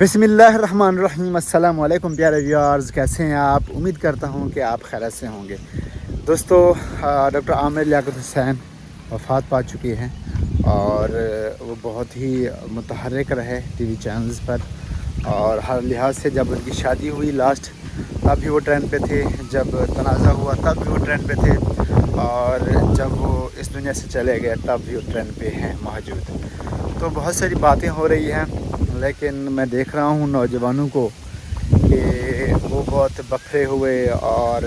بسم اللہ الرحمن الرحیم۔ السلام علیکم پیارے ویورز، کیسے ہیں آپ؟ امید کرتا ہوں کہ آپ خیریت سے ہوں گے۔ دوستو، ڈاکٹر عامر لیاقت حسین وفات پا چکی ہیں اور وہ بہت ہی متحرک رہے ٹی وی چینلز پر، اور ہر لحاظ سے جب ان کی شادی ہوئی لاسٹ تب بھی وہ ٹرینڈ پہ تھے، جب تنازع ہوا تب بھی وہ ٹرینڈ پہ تھے، اور جب وہ اس دنیا سے چلے گئے تب بھی وہ ٹرینڈ پہ ہیں موجود۔ تو بہت ساری باتیں ہو رہی ہیں، لیکن میں دیکھ رہا ہوں نوجوانوں کو کہ وہ بہت بکھرے ہوئے اور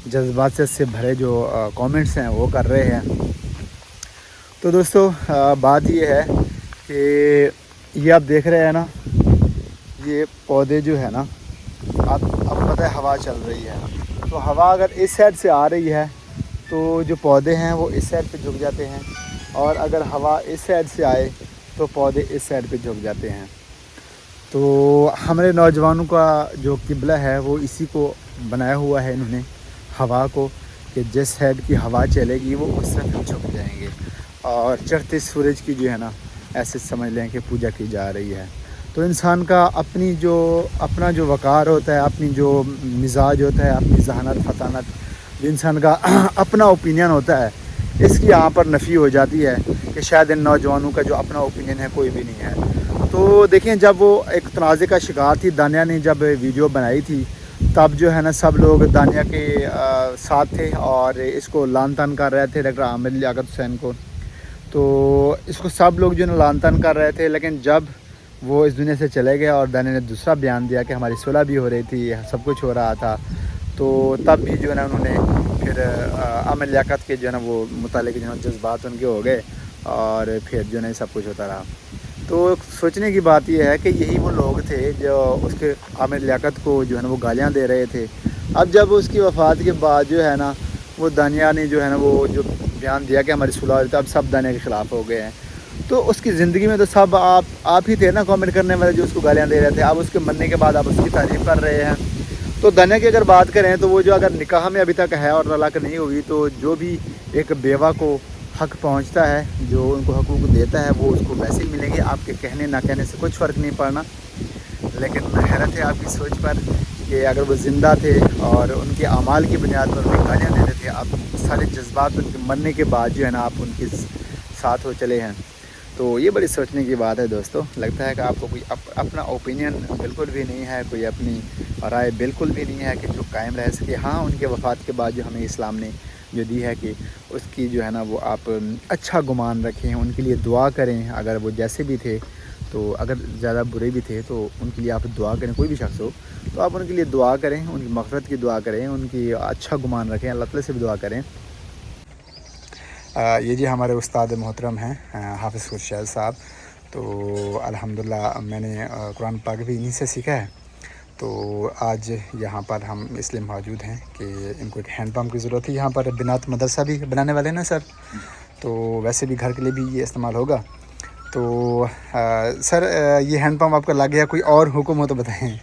جذبات سے بھرے جو کامنٹس ہیں وہ کر رہے ہیں۔ تو دوستو، بات یہ ہے کہ یہ آپ دیکھ رہے ہیں نا، یہ پودے جو ہے نا، اب پتہ ہے ہوا چل رہی ہے، تو ہوا اگر اس سائڈ سے آ رہی ہے تو جو پودے ہیں وہ اس سائڈ پہ جھک جاتے ہیں، اور اگر ہوا اس سائڈ سے آئے تو پودے اس سائڈ پہ جھک جاتے ہیں۔ تو ہمارے نوجوانوں کا جو قبلہ ہے وہ اسی کو بنایا ہوا ہے انہوں نے، ہوا کو، کہ جس سائڈ کی ہوا چلے گی وہ اس طرف جھک جائیں گے، اور چڑھتے سورج کی جو ہے نا ایسے سمجھ لیں کہ پوجا کی جا رہی ہے۔ تو انسان کا اپنا جو وقار ہوتا ہے، اپنی جو مزاج ہوتا ہے، اپنی ذہانت فطانت، جو انسان کا اپنا اوپینین ہوتا ہے، اس کی یہاں پر نفی ہو جاتی ہے کہ شاید ان نوجوانوں کا جو اپنا اوپینین ہے کوئی بھی نہیں ہے۔ تو دیکھیں، جب وہ ایک تنازع کا شکار تھی، دانیہ نے جب ویڈیو بنائی تھی تب جو ہے نا سب لوگ دانیہ کے ساتھ تھے اور اس کو لان تان کر رہے تھے، ڈاکٹر عامر لیاقت حسین کو۔ تو اس کو سب لوگ جو ہے نا لان تان کر رہے تھے، لیکن جب وہ اس دنیا سے چلے گئے اور دانیہ نے دوسرا بیان دیا کہ ہماری صلح بھی ہو رہی تھی، سب کچھ ہو رہا تھا، تو تب بھی جو ہے نا انہوں نے پھر عامر لیاقت کے جو ہے نا وہ متعلق جو ہے جذبات ان کے ہو گئے، اور پھر جو ہے سب کچھ ہوتا رہا۔ تو سوچنے کی بات یہ ہے کہ یہی وہ لوگ تھے جو اس کے عامر لیاقت کو جو ہے نا وہ گالیاں دے رہے تھے۔ اب جب اس کی وفات کے بعد جو ہے نا وہ دانیہ نے جو ہے نا وہ جو بیان دیا کہ ہماری صلح ہوئی تھی، اب سب دانیہ کے خلاف ہو گئے ہیں۔ تو اس کی زندگی میں تو سب آپ ہی تھے نا کامنٹ کرنے والے جو اس کو گالیاں دے رہے تھے، اب اس کے مرنے کے بعد آپ اس کی تعریف کر رہے ہیں۔ تو دانیہ کی اگر بات کریں تو وہ جو اگر نکاح میں ابھی تک ہے اور طلاق نہیں ہوئی، تو جو بھی ایک بیوہ کو حق پہنچتا ہے، جو ان کو حقوق دیتا ہے، وہ اس کو ویسے ہی ملیں گے، آپ کے کہنے نہ کہنے سے کچھ فرق نہیں پڑنا۔ لیکن حیرت ہے آپ کی سوچ پر کہ اگر وہ زندہ تھے اور ان کے اعمال کی بنیاد پر وہ گالیاں دیتے تھے، اب سارے جذبات ان کے مرنے کے بعد جو ہے نا آپ ان کے ساتھ ہو چلے ہیں۔ تو یہ بڑی سوچنے کی بات ہے دوستو۔ لگتا ہے کہ آپ کو کوئی اپنا اوپینین بالکل بھی نہیں ہے، کوئی اپنی رائے بالکل بھی نہیں ہے کہ جو قائم رہ سکے۔ ہاں، ان کے وفات کے بعد جو ہمیں اسلام نے جو دی ہے کہ اس کی جو ہے نا وہ آپ اچھا گمان رکھیں، ان کے لیے دعا کریں، اگر وہ جیسے بھی تھے، تو اگر زیادہ برے بھی تھے تو ان کے لیے آپ دعا کریں، کوئی بھی شخص ہو تو آپ ان کے لیے دعا کریں، ان کی مغفرت کی دعا کریں، ان کی اچھا گمان رکھیں، اللہ تعالیٰ سے بھی دعا کریں۔ یہ جی ہمارے استاد محترم ہیں حافظ خورشید صاحب۔ تو الحمدللہ میں نے قرآن پاک بھی انہیں سے سیکھا ہے۔ تو آج یہاں پر ہم اس لیے موجود ہیں کہ ان کو ایک ہینڈ پمپ کی ضرورت ہے۔ یہاں پر بنات مدرسہ بھی بنانے والے ہیں نا سر، تو ویسے بھی گھر کے لیے بھی یہ استعمال ہوگا۔ تو سر، یہ ہینڈ پمپ آپ کا لگ گیا، کوئی اور حکم ہو تو بتائیں۔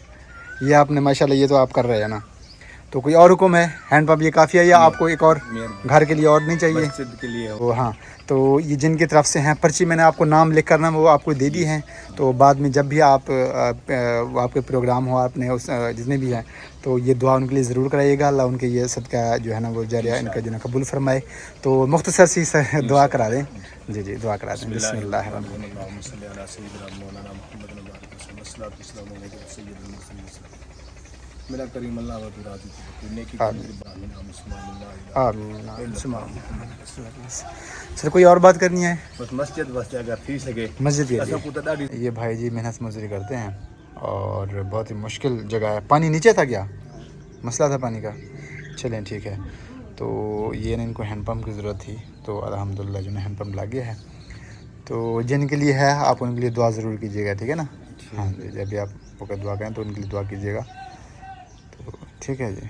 یہ آپ نے ماشاءاللہ یہ تو آپ کر رہے ہیں نا، تو کوئی اور حکم ہے؟ ہینڈ پمپ یہ کافی ہے یا آپ کو ایک اور گھر کے لیے اور نہیں چاہیے؟ مسجد کے لیے وہ ہاں، تو یہ جن کی طرف سے ہیں، پرچی میں نے آپ کو نام لکھ کر نا وہ آپ کو دے دی ہیں، تو بعد میں جب بھی آپ کے پروگرام ہو، آپ نے اس جتنے بھی ہیں، تو یہ دعا ان کے لیے ضرور کرائیے گا، اللہ ان کے یہ صدقہ جو ہے نا وہ جاریہ ان کا جو ہے نا قبول فرمائے۔ تو مختصر سی دعا کرا دیں۔ جی جی، دعا کرا دیں۔ بسم اللہ الرحمن الرحیم۔ اللہم صلی علی سیدنا مولانا محمد مبارک وسلم، والصلاۃ والسلام علیک یا سید المرسلین۔ میرا کریم اللہ و راضی تو نیکی کرنے کے بعد میں آمین۔ سر، کوئی اور بات کرنی ہے؟ بس مسجد واسطے اگر تھی سکے مسجد کے ایسا کو ڈاڈی لیے یہ بھائی جی محنت مزدوری کرتے ہیں اور بہت ہی مشکل جگہ ہے۔ پانی نیچے تھا کیا؟ مسئلہ تھا پانی کا؟ چلیں ٹھیک ہے۔ تو یہ ان کو ہینڈ پمپ کی ضرورت تھی، تو الحمدللہ جو ہے ہینڈ پمپ لگ گیا ہے۔ تو جن کے لیے ہے آپ ان کے لیے دعا ضرور کیجیے گا، ٹھیک ہے نا؟ ہاں جی، جب بھی آپ کو دعا کریں تو ان کے لیے دعا کیجیے گا، تو ٹھیک ہے جی۔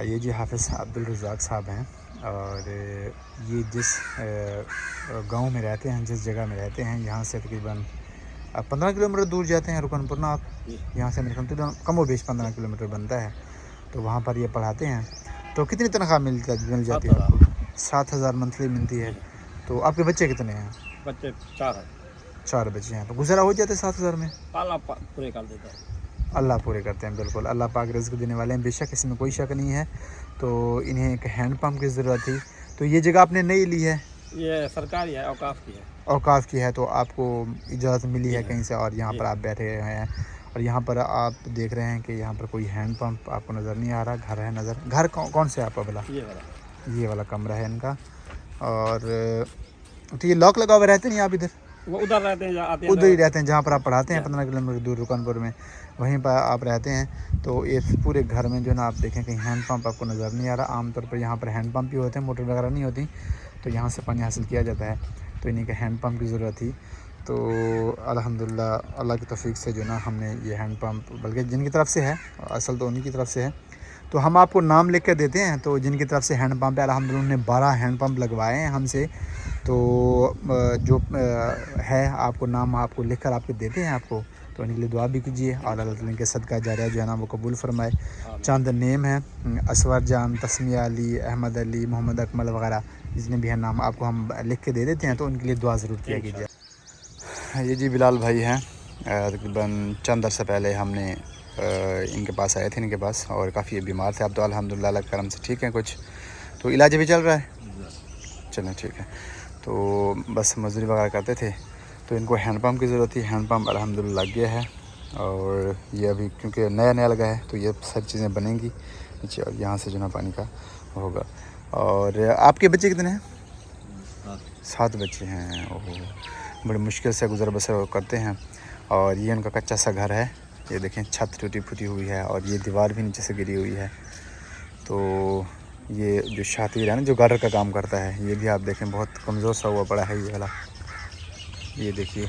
یہ جی حافظ عبدالرزاق صاحب ہیں، اور یہ جس گاؤں میں رہتے ہیں، جس جگہ میں رہتے ہیں، یہاں سے تقریباً 15 کلومیٹر دور جاتے ہیں رکن پورنا۔ آپ یہاں سے میرے خیال کم و بیش 15 کلومیٹر بنتا ہے، تو وہاں پر یہ پڑھاتے ہیں۔ تو کتنی تنخواہ مل جاتی ہے آپ کو؟ 7,000 منتھلی ملتی ہے۔ تو آپ کے بچے کتنے ہیں؟ بچے 4 ہیں۔ 4 बच्चे हैं, तो गुजारा हो जाते 7,000 में? अल्लाह पूरे कर देता है। अल्लाह पूरे करते हैं, बिल्कुल अल्लाह पाक रिज़्क़ देने वाले हैं, बेशक इसमें कोई शक नहीं है। तो इन्हें एक हैंड पंप की ज़रूरत थी। तो ये जगह आपने नई ली है? ये सरकारी है, औकाफ की है। औकाफ की है, तो आपको इजाज़त मिली है कहीं से और यहाँ पर आप बैठे हुए हैं। और यहाँ पर आप देख रहे हैं कि यहाँ पर कोई हैंड पंप आपको नज़र नहीं आ रहा, घर है नज़र। घर कौन से है आपका भला? ये वाला कमरा है इनका। और तो ये लॉक लगा हुआ रहते नहीं आप इधर? वो उधर रहते हैं, आते हैं उधर ही रहते हैं जहाँ पर आप पढ़ाते हैं, 15 किलोमीटर दूर रुकनपुर में, वहीं पर आप रहते हैं। तो ये पूरे घर में जो है ना आप देखें कहीं हैंड पंप आपको नज़र नहीं आ रहा। आमतौर पर यहाँ पर हैंड पंप ही होते हैं, मोटर वगैरह नहीं होती, तो यहाँ से पानी हासिल किया जाता है। तो इन्हीं के हैंड पंप की ज़रूरत थी। तो अल्हम्दुलिल्लाह अल्लाह की तौफीक से जो ना हमने ये हैंड पंप, बल्कि जिनकी तरफ से है, असल तो उन्हीं की तरफ से है, तो हम आपको नाम लिख कर देते हैं। तो जिनकी तरफ से हैंड पंप है, अल्हम्दुलिल्लाह उन्होंने 12 हैंड पंप लगवाए हैं हमसे। तो जो है आपको नाम आपको लिख कर आपको देते हैं आपको, तो उनके लिए दुआ भी कीजिए और अल्लाह ताला के सदका जारिया जो है ना वो कबूल फरमाए। चंद नेम है, असवर जान, तस्मिया अली, अहमद अली, मोहम्मद अकमल वगैरह, जितने भी हैं नाम आपको हम लिख के दे देते हैं, तो उनके लिए दुआ ज़रूर किया कीजिए। ये जी बिलाल भाई हैं, तकरीबन चंद अरसे पहले हमने इनके पास आए थे, इनके पास, और काफ़ी बीमार थे। अब तो अल्हम्दुलिल्लाह अल्लाह के करम से ठीक हैं कुछ, तो इलाज भी चल रहा है। चलें ठीक है। तो बस मजदूरी वगैरह करते थे, तो इनको हैंड पंप की ज़रूरत थी। हैंड पंप अल्हम्दुलिल्लाह लग गया है, और ये अभी क्योंकि नया नया लगा है तो ये सारी चीज़ें बनेंगी नीचे, और यहाँ से जो ना पानी का होगा। और आपके बच्चे कितने हैं? 7 बच्चे हैं। ओहो, बड़ी मुश्किल से गुजर बसर करते हैं। और ये उनका कच्चा सा घर है, ये देखें छत टूटी फूटी हुई है, और ये दीवार भी नीचे से गिरी हुई है। तो ये जो शातिर है ना, जो गार्डर का काम करता है, ये भी आप देखें बहुत कमज़ोर सा हुआ पड़ा है ये वाला, ये देखिए।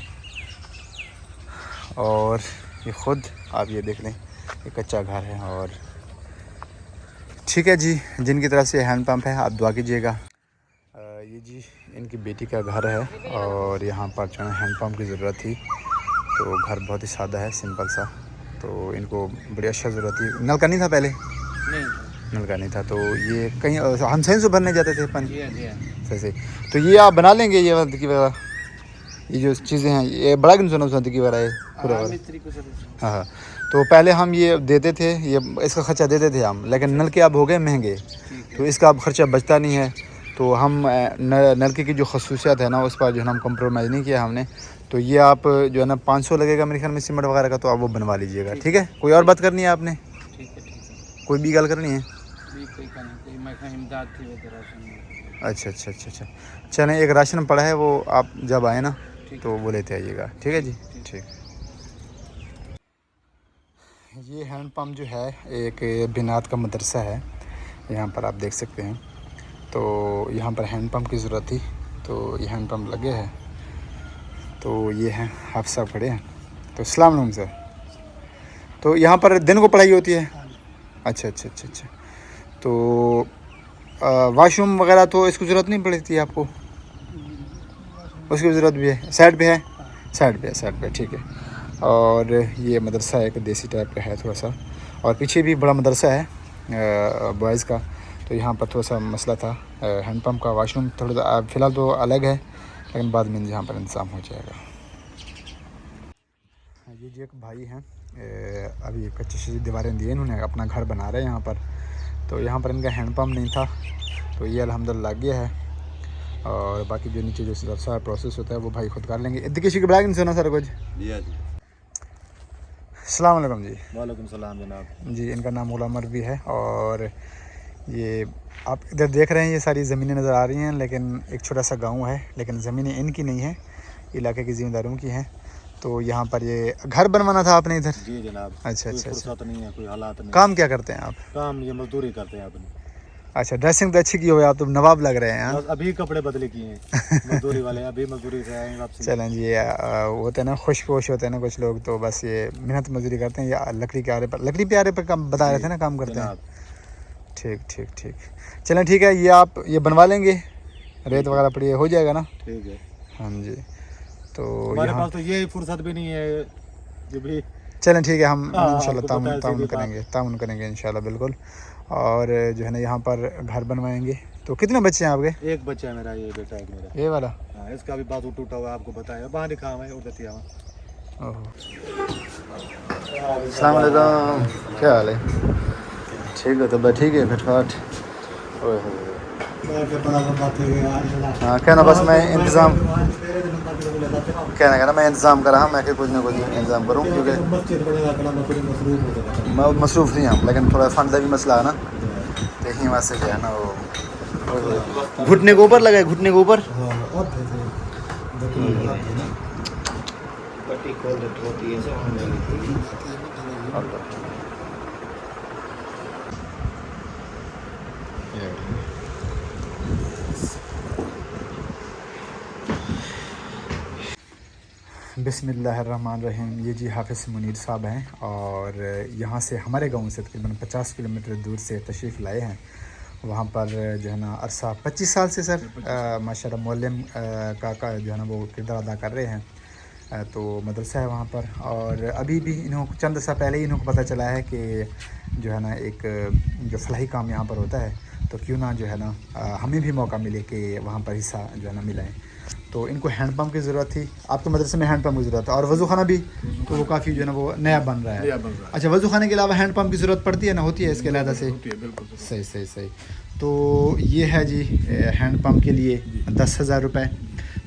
और ये ख़ुद आप ये देख लें, ये कच्चा घर है। और ठीक है जी, जिनकी तरफ से हैंड पंप है आप दुआ कीजिएगा। ये जी इनकी बेटी का घर है, और यहाँ पर जो है हैंड पंप की ज़रूरत थी। तो घर बहुत ही सादा है, सिंपल सा, तो इनको बड़ी अच्छा ज़रूरत थी। नल का नहीं था पहले? नहीं, नल का नहीं था। तो ये कहीं हम सही से भरने जाते थे पानी? सही से। तो ये आप बना लेंगे ये वाला की वगैरह, ये जो चीज़ें हैं, ये बड़ा किन सुना की वगैरह है पूरा वाला? हाँ। तो पहले हम ये देते थे, ये इसका ख़र्चा देते थे हम, लेकिन नल के अब हो गए महंगे, तो इसका अब ख़र्चा बचता नहीं है। तो हम नलके की जो खसूसियात है ना, उस पर जो है ना हम कम्प्रोमाइज़ नहीं किया हमने। तो ये आप जो है ना 500 लगेगा मेरे ख्याल में सीमेंट वगैरह का, तो आप वो बनवा लीजिएगा, ठीक है? कोई और बात करनी है आपने? कोई भी गल करनी है? अच्छा अच्छा अच्छा अच्छा, चलें, एक राशन पड़ा है, वो आप जब आए ना तो वो लेते आइएगा, ठीक है जी? ठीक। ये हैंड पंप जो है एक बिनात का मदरसा है, यहाँ पर आप देख सकते हैं। तो यहाँ पर हैंड पंप की ज़रूरत थी, तो ये हैंड पंप लगे हैं। तो ये हैं हाफ़ साहब खड़े हैं। तो अस्सलाम वालेकुम सर। तो यहाँ पर दिन को पढ़ाई होती है? अच्छा अच्छा अच्छा अच्छा। तो वाशरूम वगैरह तो इसकी ज़रूरत नहीं पड़ती आपको? उसकी ज़रूरत भी है? साइड पे है? साइड पे है, साइड पे, ठीक है। और ये मदरसा एक देसी टाइप का है थोड़ा सा, और पीछे भी बड़ा मदरसा है बॉयज़ का। तो यहाँ पर थोड़ा सा मसला था हैंड पंप का। वाशरूम थोड़ा फ़िलहाल तो अलग है, लेकिन बाद में यहाँ पर इंतज़ाम हो जाएगा। ये जी एक भाई हैं, अभी कच्ची सी दीवारें दी इन्होंने, अपना घर बना रहे हैं यहाँ पर। तो यहाँ पर इनका हैंड पंप नहीं था, तो ये अल्हम्दुलिल्लाह लग गया है। और बाकी जो नीचे जो सा प्रोसेस होता है वो भाई खुद कर लेंगे। किसी के बड़ा सुना सर कुछ? अस्सलाम वालेकुम जी। वालेकुम सलाम जनाब जी। इनका नाम उमर भी है। और ये आप इधर देख रहे हैं, ये सारी ज़मीनें नज़र आ रही हैं, लेकिन एक छोटा सा गांव है, लेकिन ज़मीनें इनकी नहीं है, इलाके की ज़मींदारों की हैं। तो यहाँ पर ये घर बनवाना था आपने इधर? जी जनाब। अच्छा अच्छा अच्छा। नहीं है, कोई हालात नहीं। काम क्या करते हैं आप? काम ये मजदूरी करते हैं अपनी। अच्छा, ड्रेसिंग तो अच्छी की हो, आप तो नवाब लग रहे हैं। अभी कपड़े बदले किए हैं मजदूरी वाले, अभी मजदूरी से आएंगे वापसी। चलें जी, होते हैं ना खुशपोश होते हैं ना कुछ लोग, तो बस ये मेहनत मजदूरी करते हैं, या लकड़ी के आरे पर, लकड़ी पे आरे पर काम बता रहे थे ना, काम करते हैं। ठीक ठीक ठीक, चलें ठीक है। ये आप ये बनवा लेंगे, रेत वगैरह पड़ी हो जाएगा ना? ठीक है। हाँ जी। तो हमारे पास तो ये फुर्सत भी नहीं है जो भी। चलें ठीक है, हम इंशाल्लाह ताउन करेंगे इंशाल्लाह, बिल्कुल। और जो है ना यहाँ पर घर बनवाएंगे, तो कितने बच्चे हैं आपके? एक बच्चा है मेरा, ये बेटा है मेरा। ये वाला? हाँ, इसका भी बाजू टूटा हुआ है, आपको बताया बाहर दिखा है उधर थी। अस्सलाम वालेकुम, क्या हाल है? ठीक है, तब ठीक है, फिटफाट। ओए हाँ, कहना बस मैं इंतज़ाम कहना मैं इंतज़ाम कर रहा, मैं कुछ ना कुछ इंतज़ाम करूँ, क्योंकि मैं मसरूफ़ नहीं हूँ, लेकिन थोड़ा फंड का भी मसला है ना, तो यही वहाँ से जो है ना वो घुटने के ऊपर लगा है, घुटने के ऊपर। बिस्मिल्लाहिर्रहमानिर्रहीम। ये जी हाफिज़ मुनीर साहब हैं और यहाँ से हमारे गांव से तकरीबन 50 किलोमीटर दूर से तशरीफ़ लाए हैं। वहाँ पर जो है ना अरसा 25 साल से सर माशाल्लाह मौलम का जो है ना वो किरदार अदा कर रहे हैं। तो मदरसा है वहाँ पर, और अभी भी इन्हों चंद सा पहले ही इन्हों को पता चला है कि जो है ना एक जो फलाही काम यहाँ पर होता है, तो क्यों ना जो है ना हमें भी मौका मिले कि वहाँ पर हिस्सा जो है ना मिलाएँ। तो इनको हैंड पम्प की ज़रूरत थी, आपके मदरसे में हैंड पम्प की ज़रूरत है, और वज़ू खाना भी तो वो काफ़ी जो है ना वो नया बन रहा है। अच्छा, वज़ू खाने के अलावा हैंड पम्प की ज़रूरत पड़ती है ना? होती है इसके अलहदा से? सही सही सही। तो ये है जी हैंड पम्प के लिए 10,000 रुपये।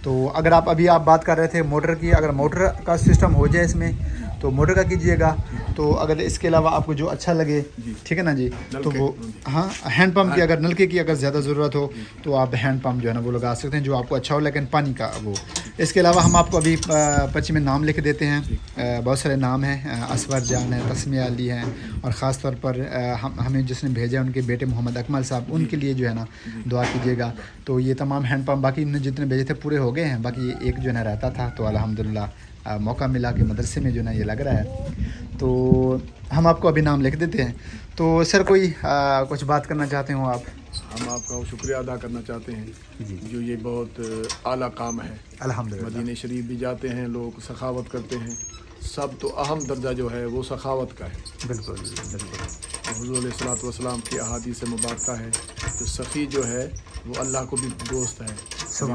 तो अगर अभी आप बात कर रहे थे मोटर की, अगर मोटर का सिस्टम हो जाए इसमें तो मोटर का कीजिएगा। तो अगर इसके अलावा आपको जो अच्छा लगे, ठीक है ना जी, तो वो हाँ हैंड पम्प की, अगर नलके की अगर ज़्यादा ज़रूरत हो तो आप हैंड पम्प जो है ना वो लगा सकते हैं, जो आपको अच्छा हो, लेकिन पानी का वो। इसके अलावा हम आपको अभी पर्ची में नाम लिख देते हैं, बहुत सारे नाम हैं, असवर जान है, तस्मिया अली हैं, और ख़ास तौर पर हमें जिसने भेजा उनके बेटे मोहम्मद अकमल साहब, उनके लिए जो है ना दुआ कीजिएगा। तो ये तमाम हैंड पम्प बाकी इन्होंने जितने भेजे थे पूरे हो गए हैं, बाकी एक जो है ना रहता था, तो अल्हम्दुलिल्लाह मौका मिला कि मदरसे में जो ना ये लग रहा है, तो हम आपको अभी नाम लिख देते हैं। तो सर कोई कुछ बात करना चाहते हो आप? हम आपका शुक्रिया अदा करना चाहते हैं जी, जो ये बहुत आला काम है। अल्हम्दुलिल्लाह। मदीने शरीफ भी जाते हैं लोग, सखावत करते हैं, सब तो अहम दर्जा जो है वो सखावत का है। बिल्कुल बिल्कुल। हुज़ूर अलैहिस्सलातु वस्सलाम की अहादीस मुबारका है, तो सफ़ी जो है वो अल्लाह को भी दोस्त है,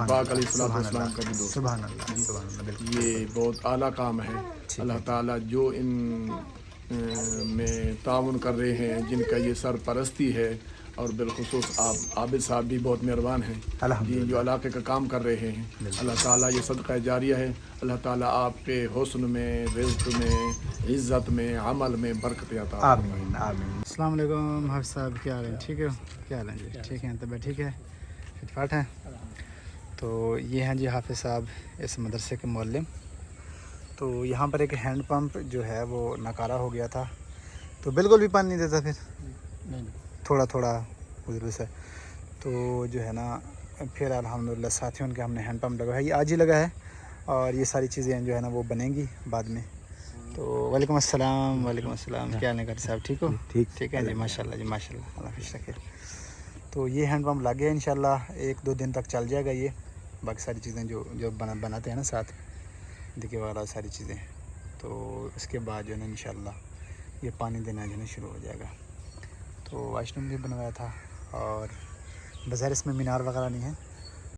पाक अलैहिस्सलातु वस्सलाम का भी दोस्त। सुभान अल्लाह, सुभान अल्लाह, बिल्कुल। ये बहुत आला काम है। अल्लाह ताला जो इन में ताउन कर रहे हैं, जिनका ये सरपरस्ती है, और बिलखुसूस आप आबिद साहब भी बहुत मेहरबान हैं जी, जो इलाके का काम कर रहे हैं। अल्लाह ताला ये सदका जारिया है। अल्लाह ताला आपके हुस्न में, रिज़्क़ में, इज़्ज़त में, अमल में बरकत अता फरमाए। आमीन आमीन। अस्सलाम वालेकुम हाफ़िज़ साहब, क्या हाल है? ठीक है, क्या हाल है जी? ठीक है, तबीयत ठीक है, फिटफाट है? तो ये हैं जी हाफ़िज़ साहब इस मदरसे के मौल्लिम। तो यहाँ पर एक हैंड पंप जो है वो नकारा हो गया था, तो बिल्कुल भी पानी नहीं देता, फिर नहीं, थोड़ा थोड़ा उधर से, तो जो है ना फिर अल्हम्दुलिल्लाह साथियों के हमने हैंड पंप लगा है, ये आज ही लगा है, और ये सारी चीज़ें जो है ना वो बनेंगी बाद में। तो वालेकुम अस्सलाम, वालेकुम अस्सलाम, क्या हाल है साहब? ठीक हो? ठीक है जी, माशाल्लाह जी, माशाल्लाह, अल्लाह खुश रखे। तो ये हैंड पंप लग गया, इंशाल्लाह 1-2 दिन तक चल जाएगा ये। बाकी सारी चीज़ें जो बनाते हैं ना साथ देखिए वाला सारी चीज़ें, तो इसके बाद जो है ना इंशाल्लाह ये पानी देना जो है शुरू हो जाएगा। तो वाशरूम भी बनवाया था, और बाज़ार इसमें मीनार वगैरह नहीं है,